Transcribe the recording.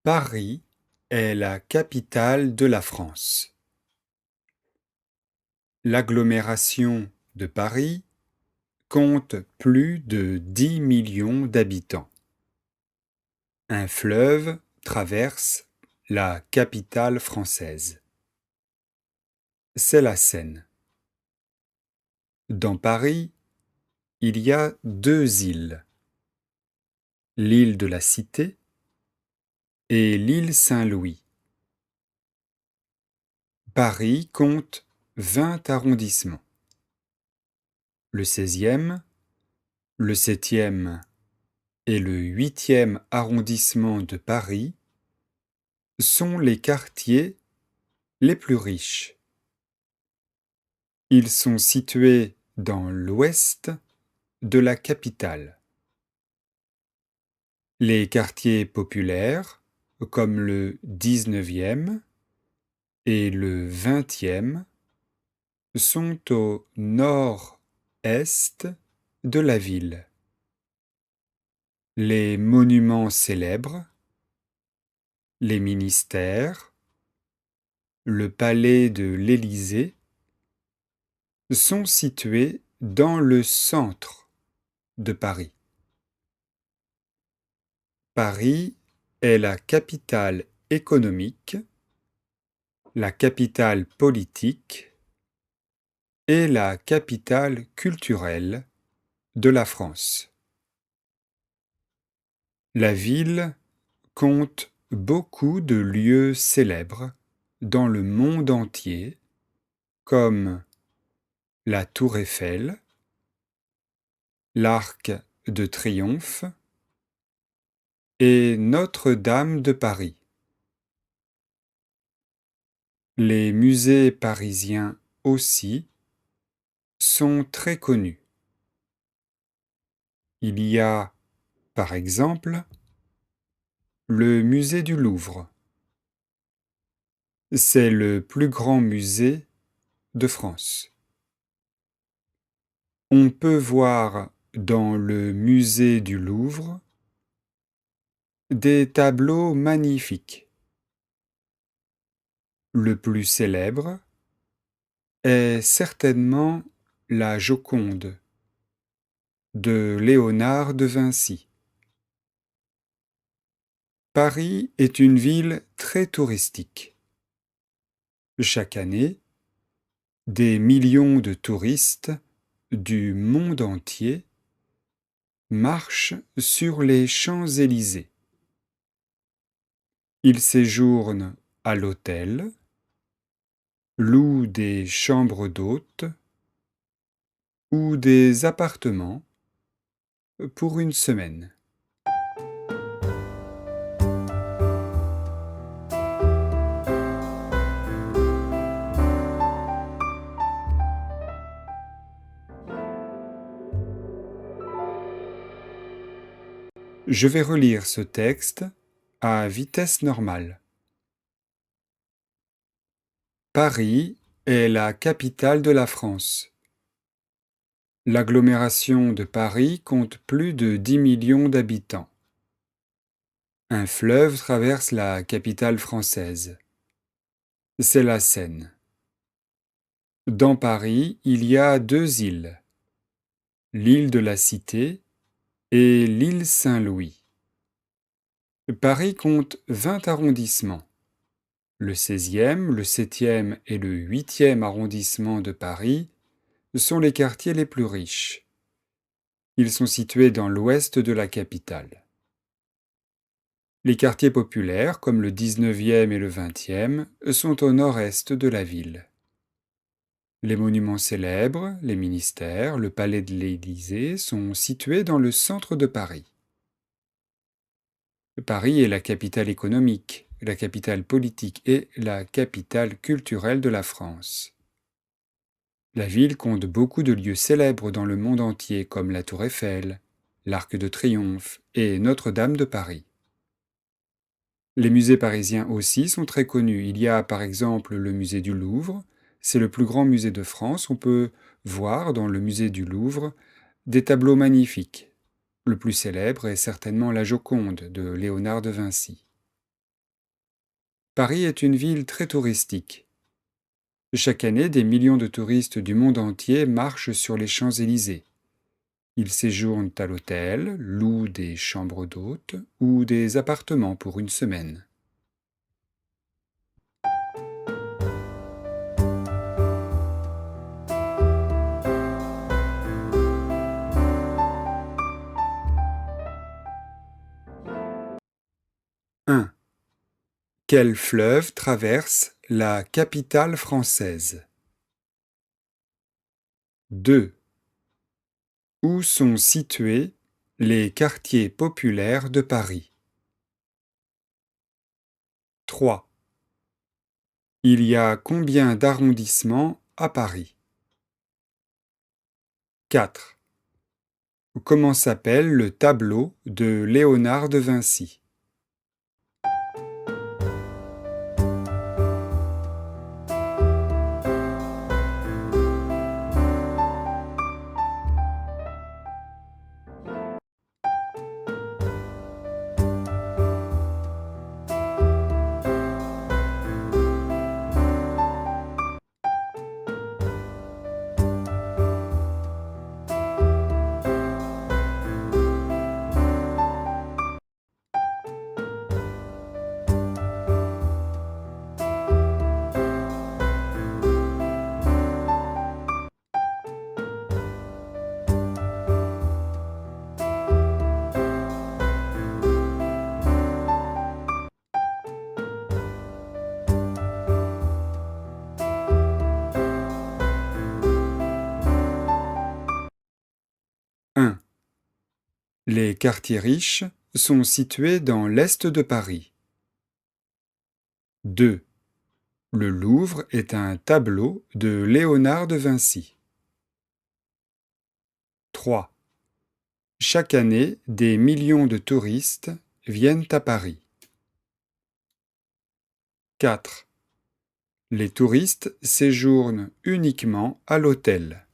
Paris est la capitale de la France. L'agglomération de Paris compte plus de 10 millions d'habitants. Un fleuve traverse la capitale française. C'est la Seine. Dans Paris, il y a deux îles, l'île de la Cité et l'île Saint-Louis. Paris compte 20 arrondissements. Le 16e, le 7e et le 8e arrondissement de Paris sont les quartiers les plus riches. Ils sont situés dans l'ouest de la capitale. Les quartiers populaires, comme le 19e et le 20e, sont au nord-est de la ville. Les monuments célèbres, les ministères, le palais de l'Élysée sont situés dans le centre de Paris. Paris est la capitale économique, la capitale politique et la capitale culturelle de la France. La ville compte beaucoup de lieux célèbres dans le monde entier, comme la Tour Eiffel, l'Arc de Triomphe et Notre-Dame de Paris. Les musées parisiens aussi sont très connus. Il y a, par exemple, le musée du Louvre. C'est le plus grand musée de France. On peut voir dans le musée du Louvre des tableaux magnifiques. Le plus célèbre est certainement la Joconde de Léonard de Vinci. Paris est une ville très touristique. Chaque année, des millions de touristes du monde entier marchent sur les Champs-Élysées. Ils séjournent à l'hôtel, louent des chambres d'hôtes ou des appartements pour une semaine. Je vais relire ce texte à vitesse normale. Paris est la capitale de la France. L'agglomération de Paris compte plus de 10 millions d'habitants. Un fleuve traverse la capitale française. C'est la Seine. Dans Paris, il y a deux îles, l'île de la Cité et l'île Saint-Louis. Paris compte 20 arrondissements. Le 16e, le 7e et le 8e arrondissement de Paris sont les quartiers les plus riches. Ils sont situés dans l'ouest de la capitale. Les quartiers populaires, comme le 19e et le 20e, sont au nord-est de la ville. Les monuments célèbres, les ministères, le palais de l'Élysée sont situés dans le centre de Paris. Paris est la capitale économique, la capitale politique et la capitale culturelle de la France. La ville compte beaucoup de lieux célèbres dans le monde entier comme la Tour Eiffel, l'Arc de Triomphe et Notre-Dame de Paris. Les musées parisiens aussi sont très connus. Il y a par exemple le musée du Louvre, c'est le plus grand musée de France. On peut voir dans le musée du Louvre des tableaux magnifiques. Le plus célèbre est certainement la Joconde de Léonard de Vinci. Paris est une ville très touristique. Chaque année, des millions de touristes du monde entier marchent sur les Champs-Élysées. Ils séjournent à l'hôtel, louent des chambres d'hôtes ou des appartements pour une semaine. Un. Quel fleuve traverse la capitale française? 2. Où sont situés les quartiers populaires de Paris? 3. Il y a combien d'arrondissements à Paris? 4. Comment s'appelle le tableau de Léonard de Vinci? Un. Les quartiers riches sont situés dans l'est de Paris. 2. Le Louvre est un tableau de Léonard de Vinci. 3. Chaque année, des millions de touristes viennent à Paris. 4. Les touristes séjournent uniquement à l'hôtel.